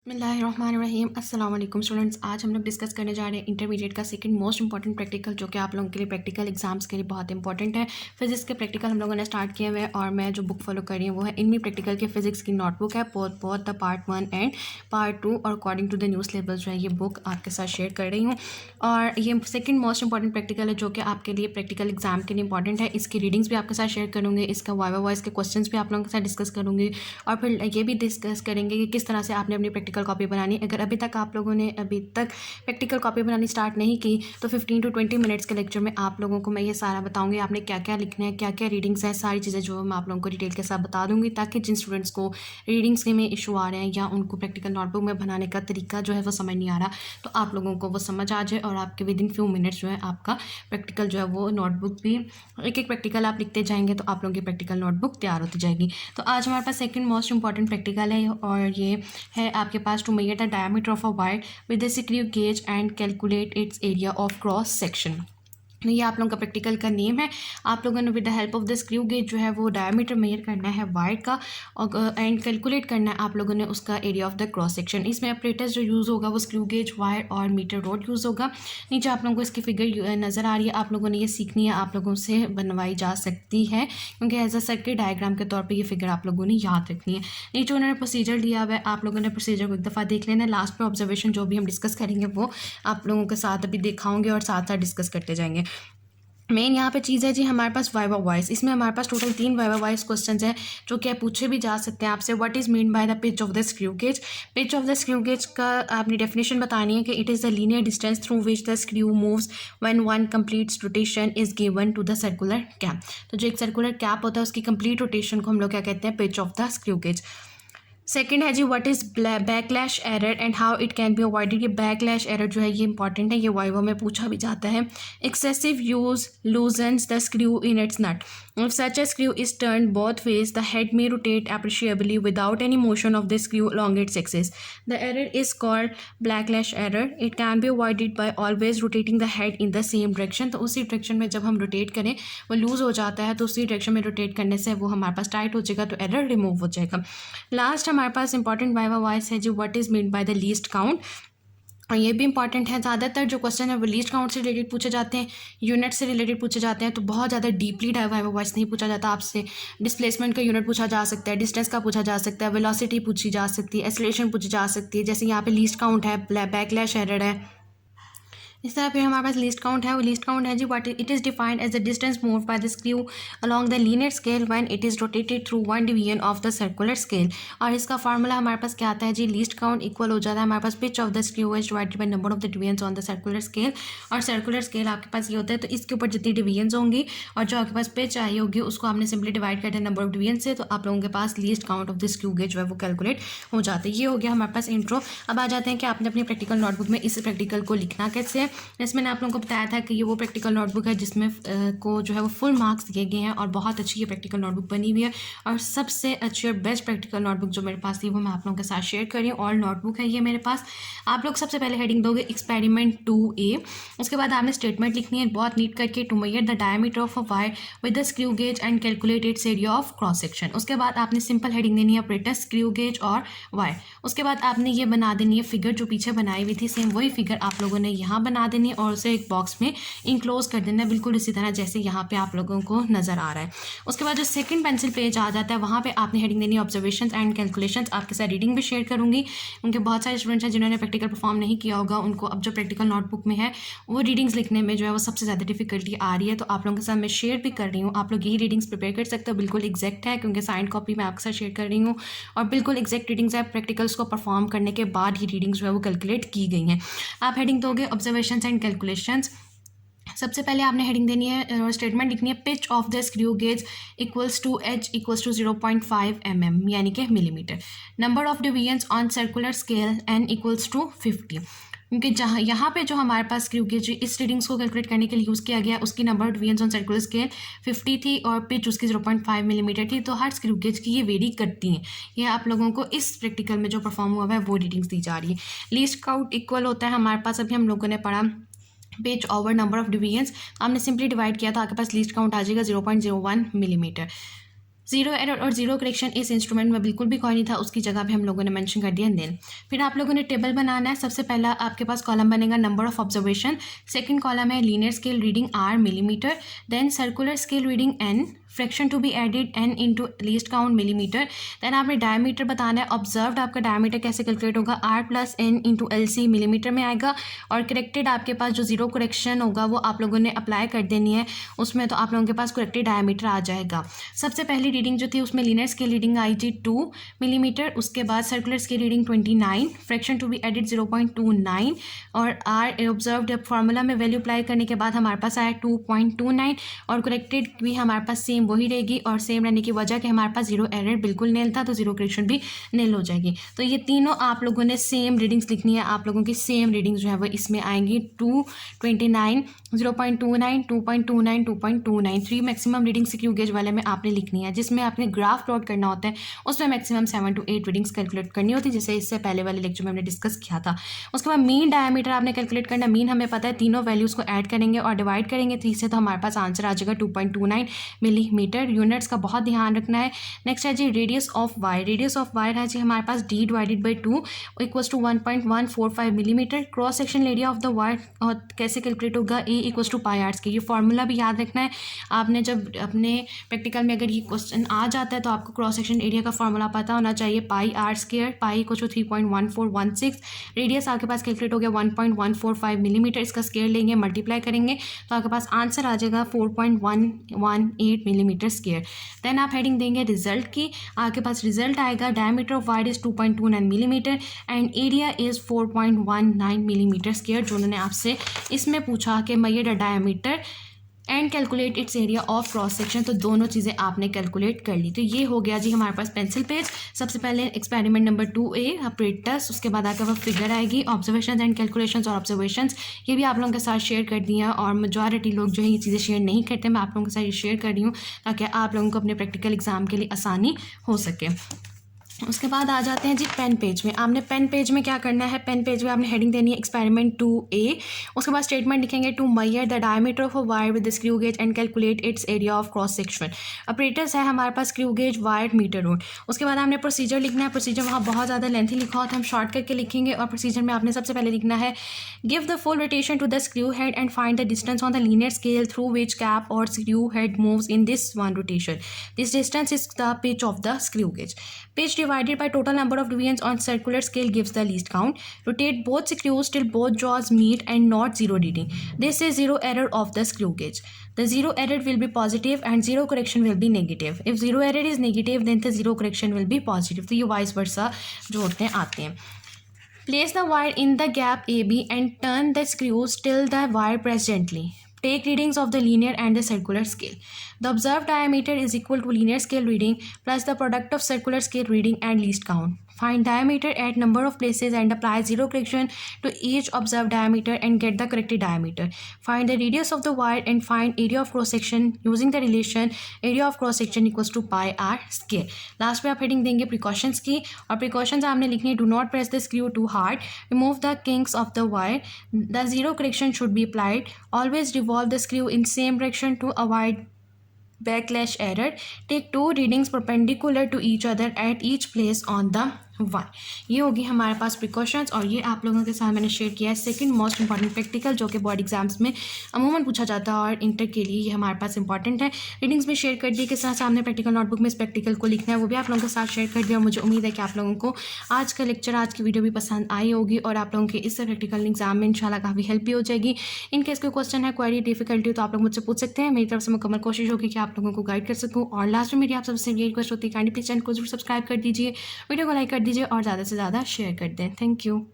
बिस्मिल्लाहिर्रहमानिर्रहीम अस्सलाम वालेकुम स्टूडेंट्स। आज हम लोग डिस्कस करने जा रहे हैं इंटरमीडिएट का सेकंड मोस्ट इंपॉर्टेंट प्रैक्टिकल, जो कि आप लोगों के लिए प्रैक्टिकल एग्जाम्स के लिए बहुत इंपॉर्टेंट है। फिजिक्स के प्रैक्टिकल हम लोगों ने स्टार्ट किए हुए हैं और मैं जो बुक फॉलो कर रही हूँ वो है इनमी प्रैक्टिकल के फिजिक्स की नोटबुक है, both the part 1 and part 2, और according to the new syllabus जो है ये बुक आपके साथ शेयर कर रही हूँ। और ये सेकेंड मोस्ट इंपॉर्टेंट प्रैक्टिकल है जो कि आपके लिए प्रैक्टिकल एग्जाम के लिए इंपॉर्टेंट है। इसकी रीडिंग्स भी आपके साथ शेयर करूँगी, इसका वाइवा वॉइस के क्वेश्चन भी आप लोगों के साथ डिस्कस करूँगी, और फिर ये भी डिस्कस करेंगे कि किस तरह से आपने अपनी प्रैक्टिकल कॉपी बनानी। अगर अभी तक आप लोगों ने प्रैक्टिकल कॉपी बनानी स्टार्ट नहीं की तो 15 to 20 मिनट्स के लेक्चर में आप लोगों को मैं ये सारा बताऊंगी, आपने क्या क्या लिखना है, क्या क्या रीडिंग्स है, सारी चीज़ें जो मैं आप लोगों को डिटेल के साथ बता दूंगी, ताकि जिन स्टूडेंट्स को रीडिंग्स के में इशू आ रहे हैं या उनको प्रैक्टिकल नोटबुक में बनाने का तरीका जो है वो समझ नहीं आ रहा, तो आप लोगों को वो समझ आ जाए और आपके विद इन फ्यू मिनट्स जो है आपका प्रैक्टिकल जो है वो नोटबुक भी एक एक प्रैक्टिकल आप लिखते जाएंगे तो आप लोगों की प्रैक्टिकल नोटबुक तैयार होती जाएगी। तो आज हमारे पास सेकंड मोस्ट इंपॉर्टेंट प्रैक्टिकल है और ये है आपके पास to measure the diameter of a wire with the screw gauge and calculate its area of cross section। ये आप लोगों का प्रैक्टिकल का नेम है। आप लोगों ने with the help of the screw gauge जो है वो डायमीटर मेजर करना है वायर का, और एंड कैलकुलेट करना है आप लोगों ने उसका area of the cross section. इसमें ऑपरेटर्स जो यूज़ होगा वो स्क्रू गेज, वायर और मीटर रोड यूज़ होगा। नीचे आप लोगों को इसकी फिगर नज़र आ रही है, आप लोगों ने ये सीखनी है, आप लोगों से बनवाई जा सकती है क्योंकि एज अ सर्किट डायग्राम के तौर पर ये फिगर आप लोगों ने याद रखनी है। नीचे उन्होंने प्रोसीजर दिया हुआ है, आप लोगों ने प्रोसीजर को एक दफ़ा देख लेना है। लास्ट पे ऑब्जर्वेशन जो भी हम डिस्कस करेंगे वो आप लोगों के साथ अभी दिखाऊंगे और साथ साथ डिस्कस करते जाएंगे। मेन यहाँ पे चीज़ है जी हमारे पास वाइवा वॉइस। इसमें हमारे पास टोटल 3 वाइवा वॉइस क्वेश्चंस हैं जो कि पूछे भी जा सकते हैं आपसे। What is mean by the pitch of the screw gauge. Pitch of the screw gauge का आपने डेफिनेशन बतानी है कि it is the linear distance through which the screw moves when one completes rotation is given to the circular cap. तो जो एक circular cap होता है उसकी कंप्लीट रोटेशन को हम लोग क्या कहते हैं, pitch of the screw gauge. Second है जी what is backlash error and how it can be avoided. ये बैकलैश एरर जो है ये इंपॉर्टेंट है, ये वाइवा में पूछा भी जाता है। Excessive use loosens the screw in its nut. If such a screw is turned both ways, the head may rotate appreciably without any motion of the screw along its axis. The error is called backlash error. It can be avoided by always rotating the head in the same direction. तो उसी direction में जब हम rotate करें वो loose हो जाता है, तो उसी डायरेक्शन में रोटेट करने से वो हमारे पास टाइट हो जाएगा, तो एरर रिमूव हो जाएगा। लास्ट हमारे पास इंपॉर्टेंट वाइवा वॉइस है जी what is mean by the least count. और ये भी इंपॉर्टेंट है। ज़्यादातर जो क्वेश्चन है वो लीस्ट काउंट से रिलेटेड पूछे जाते हैं, यूनिट से रिलेटेड पूछे जाते हैं, तो बहुत ज़्यादा डीपली वाइवा वॉइस नहीं पूछा जाता आपसे। डिस्प्लेसमेंट का यूनिट पूछा जा सकता है, डिस्टेंस का पूछा जा सकता है, वेलोसिटी पूछी जा सकती है, एक्सेलरेशन पूछी जा सकती है। जैसे यहाँ पे लीस्ट काउंट है, बैकलैश एरर है। इस तरह फिर हमारे पास लिस्ट काउंट है। वो लिस्ट काउंट है जी what it is defined as the distance move by the screw along the linear scale when it is rotated through one division of the circular scale. और इसका फार्मूला हमारे पास क्या आता है जी, लिस्ट काउंट इक्वल हो जाता है हमारे पास pitch of the screw is divided by number of the divisions on the circular scale. और सर्कुलर स्केल आपके पास ये होता है, तो इसके ऊपर जितनी डिवीजन्स होंगी और जो आपके पास पिच आई होगी उसको आपने सिंपली डिवाइड कर दिया नंबर ऑफ डिवीजन से, तो आप लोगों के पास list count of the screw gauge जो है वो कैलकुलेट हो जाता है। ये हो गया हमारे पास इंट्रो। अब आ जाते हैं कि आपने अपनी प्रैक्टिकल नोटबुक में इस प्रैक्टिकल को लिखना कैसे है। इसमें आप लोगों को बताया था कि ये वो प्रैक्टिकल नोटबुक है जिसमें को जो है वो फुल मार्क्स दिए गए हैं और बहुत अच्छी ये प्रैक्टिकल नोटबुक बनी हुई है। और सबसे अच्छी और बेस्ट प्रैक्टिकल नोटबुक जो मेरे पास थी वो मैं आप लोगों के साथ शेयर कर रही हूँ। ऑल नोटबुक है ये मेरे पास। आप लोग सबसे पहले हेडिंग दोगे एक्सपेरिमेंट 2A। उसके बाद आपने स्टेटमेंट लिखनी है बहुत नीट करके, to measure the diameter of a wire with the screw gauge and calculate its area of cross section. उसके बाद आपने सिंपल हेडिंग देनी है ऑपरेटर, स्क्रू गेज और वायर। उसके बाद आपने ये बना देनी है फिगर जो पीछे बनाई हुई थी, सेम वही फिगर आप लोगों ने यहाँ बना देनी है और उसे एक बॉक्स में इनक्लोज कर देना है, बिल्कुल इसी तरह जैसे यहाँ पे आप लोगों को नज़र आ रहा है। उसके बाद जो सेकंड पेंसिल पेज आ जाता है वहाँ पे आपने हेडिंग देनी है ऑब्जर्वेशंस एंड कैलकुलेशंस। आपके साथ रीडिंग भी शेयर करूँगी क्योंकि बहुत सारे स्टूडेंट्स हैं जिन्होंने प्रैक्टिकल परफॉर्म नहीं किया होगा, उनको अब जो प्रैक्टिकल नोटबुक में है वो रीडिंग्स लिखने में जो है वो सबसे ज़्यादा डिफिकल्टी आ रही है। तो आप लोगों के साथ मैं शेयर भी कर रही हूँ, आप लोग यही रीडिंग्स प्रिपेयर कर सकते हो, बिल्कुल एग्जैक्ट है क्योंकि साइंड कॉपी मैं आपके साथ शेयर कर रही हूँ और बिल्कुल एग्जैक्ट रीडिंग्स है। प्रैक्टिकल्स को परफॉर्म करने के बाद ही रीडिंग्स जो है वो कैलकुलेट की गई हैं। आप हेडिंग दोगे ऑब्जर्वेशंस एंड कैलकुलेशंस। सबसे पहले आपने हेडिंग देनी है, स्टेटमेंट लिखनी है pitch of the screw gauge equals to H equals to 0.5 mm यानी कि millimetre. Number of divisions on circular scale N equals to 50। क्योंकि जहाँ यहाँ पे जो हमारे पास स्क्रू गेज इस रीडिंग्स को कैलकुलेट करने के लिए यूज़ किया गया, उसकी number of divisions on circular scale 50 थी और पिच उसकी 0.5 मिलीमीटर थी। तो हर स्क्रू गेज की ये वेरी करती हैं। ये आप लोगों को इस प्रैक्टिकल में जो परफॉर्म हुआ है वो रीडिंग्स दी जा रही है। लीस्ट काउंट इक्वल होता है हमारे पास, अभी हम लोगों ने पढ़ा page over number of divisions, हमने सिंपली डिवाइड किया तो आपके पास लीस्ट काउंट आ जाएगा 0.01 मिलीमीटर। जीरो एरर और जीरो करेक्शन इस इंस्ट्रूमेंट में बिल्कुल भी कोई नहीं था, उसकी जगह पे हम लोगों ने मेंशन कर दिया देन। फिर आप लोगों ने टेबल बनाना है। सबसे पहला आपके पास कॉलम बनेगा number of observation, second column है linear scale reading R millimetre, then circular scale reading N, fraction to be added N into least count millimetre. Then आपने डायमीटर बताना है। ऑब्जर्व्ड आपका डायमीटर कैसे कैलकुलेट होगा, R plus N into L C millimetre में आएगा। और corrected आपके पास जो जीरो करेक्शन होगा वो आप लोगों ने अप्लाई कर देनी है उसमें, तो आप लोगों के पास करेक्टेड डायमीटर आ जाएगा। सबसे पहली रीडिंग जो थी उसमें लीनियर स्केल रीडिंग आई थी 2 मिलीमीटर, उसके बाद circular scale reading 29, fraction to be added 0.29 और आर ऑब्जर्व्ड फार्मूला में वैल्यू अप्लाई करने के बाद हमारे पास आया 2.29 और करेक्टेड भी हमारे पास सेम वही रहेगी। और सेम रहने की वजह कि हमारे पास जीरो एरर बिल्कुल नेल था तो जीरो करेक्शन भी नेल हो जाएगी। तो ये तीनों आप लोगों ने सेम रीडिंग्स लिखनी है। आप लोगों की सेम रीडिंग्स जो है वो इसमें आएंगी 229, 0.29, 2.29, 2.29। 3 मैक्सिमम रीडिंग स्क्रू गेज वाले में आपने लिखनी है। जिसमें आपने ग्राफ प्लॉट करना होता है उसमें मैक्सिमम 7 to 8 रीडिंग्स कैलकुलेट करनी होती है, जैसे इससे पहले वाले लेक्चर में हमने डिस्कस किया था। उसके बाद मीन डायमीटर आपने कैलकुलेट करना है। मीन हमें पता है, तीनों वैल्यूज़ को ऐड करेंगे और डिवाइड करेंगे 3 से, तो हमारे पास आंसर आ जाएगा 2.29 मिलीमीटर। यूनिट्स का बहुत ध्यान रखना है। नेक्स्ट है जी radius of wire. Radius of wire है जी हमारे पास d divided by 2 equals to 1.145 millimetre. Cross section area of the wire और कैसे कैलकुलेट होगा, a equals to pi R square. ये फॉर्मूला भी याद रखना है आपने। जब अपने प्रैक्टिकल में अगर ये क्वेश्चन आ जाता है तो आपको क्रॉस सेक्शन एरिया का फॉर्मूला पता होना चाहिए, pi R square, pi equals to 3.1416। Radius आपके पास कैलकुलेट हो गया 1.145 मिलीमीटर। इसका स्क्वायर लेंगे, मल्टीप्लाई करेंगे तो आपके पास आंसर आ जाएगा 4.118 मिलीमीटर स्क्वायर। देन आप हेडिंग देंगे रिजल्ट की। आपके पास रिजल्ट आएगा diameter of wire is 2.29 millimetre and area is 4.19 millimetre square. जो उन्होंने आपसे इसमें पूछा कि major the diameter and calculate its area of cross section, तो दोनों चीज़ें आपने कैलकुलेट कर ली। तो ये हो गया जी हमारे पास पेंसिल पेज। सबसे पहले एक्सपेरिमेंट नंबर 2A ऑपरेटर्स, उसके बाद आपके पास फिगर आएगी, ऑब्जर्वेशन एंड कैलकुलेशंस और ऑब्जर्वेशंस ये भी आप लोगों के साथ शेयर कर दिया। और मेजॉरिटी लोग जो है ये चीज़ें शेयर नहीं करते, मैं आप लोगों के साथ ये शेयर कर रही हूँ ताकि आप लोगों को अपने प्रैक्टिकल एग्जाम के लिए आसानी हो सके। उसके बाद आ जाते हैं जी पेन पेज में। आपने पेन पेज में क्या करना है, पेन पेज में आपने हेडिंग देनी है एक्सपेरिमेंट 2A। उसके बाद स्टेटमेंट लिखेंगे to measure the diameter of a wire with the screw gauge and calculate its area of cross section. Operators है हमारे पास screw gauge, wire, metre rod. उसके बाद हमने प्रोसीजर लिखना है। प्रोसीजर वहाँ बहुत ज़्यादा लेंथी लिखा होता है, हम शॉर्ट करके लिखेंगे। और प्रोसीजर में आपने सबसे पहले लिखना है give the full rotation to the screw head and find the distance on the linear scale through which cap or screw head moves in this one rotation. This distance is the pitch of the screw gauge. Pitch divided by total number of deviations on circular scale gives the least count. Rotate both screws till both jaws meet and not zero reading. This is zero error of the screw gauge. The zero error will be positive and zero correction will be negative. If zero error is negative, then the zero correction will be positive. तो ये vice versa जो होते हैं आते हैं। Place the wire in the gap AB and turn the screws till the wire press gently. Take readings of the linear and the circular scale. The observed diameter is equal to linear scale reading plus the product of circular scale reading and least count. Find diameter at number of places and apply zero correction to each observed diameter and get the corrected diameter. Find the radius of the wire and find area of cross section using the relation area of cross section equals to pi r square. Last में आप heading देंगे precautions की। और precautions आपने लिखनी है do not press the screw too hard, remove the kinks of the wire, the zero correction should be applied, always revolve the screw in same direction to avoid backlash error, take 2 readings perpendicular to each other at each place on the one. ये होगी हमारे पास precautions. और ये आप लोगों के साथ मैंने शेयर किया है सेकंड मोस्ट इंपॉर्टेंट प्रैक्टिकल जो कि बोर्ड एग्जाम्स में अमूमन पूछा जाता है और इंटर के लिए ये हमारे पास इंपॉर्टेंट है। रीडिंग्स भी शेयर कर दी, किस तरह से आपने प्रैक्टिकल नोटबुक में इस प्रैक्टिकल को लिखना है वो भी आप लोगों के साथ शेयर कर दिया। मुझे उम्मीद है कि आप लोगों को आज का लेक्चर, आज की वीडियो भी पसंद आई होगी और आप लोगों के इस प्रैक्टिकल एग्जाम में इंशाल्लाह काफ़ी हेल्प भी हो जाएगी। इन केस कोई क्वेश्चन है, क्वेरी, डिफिकल्टी तो आप लोग मुझसे पूछ सकते हैं। मेरी तरफ से मुकम्मल कोशिश होगी कि आप लोगों को गाइड कर सकूँ। और लास्ट में मेरी आप सबसे ये रिक्वेस्ट होती है काइंडली प्लीज चैनल को जरूर सब्सक्राइब कर दीजिए, वीडियो को लाइक कर दीजिए और ज़्यादा से ज़्यादा शेयर कर दें। Thank you.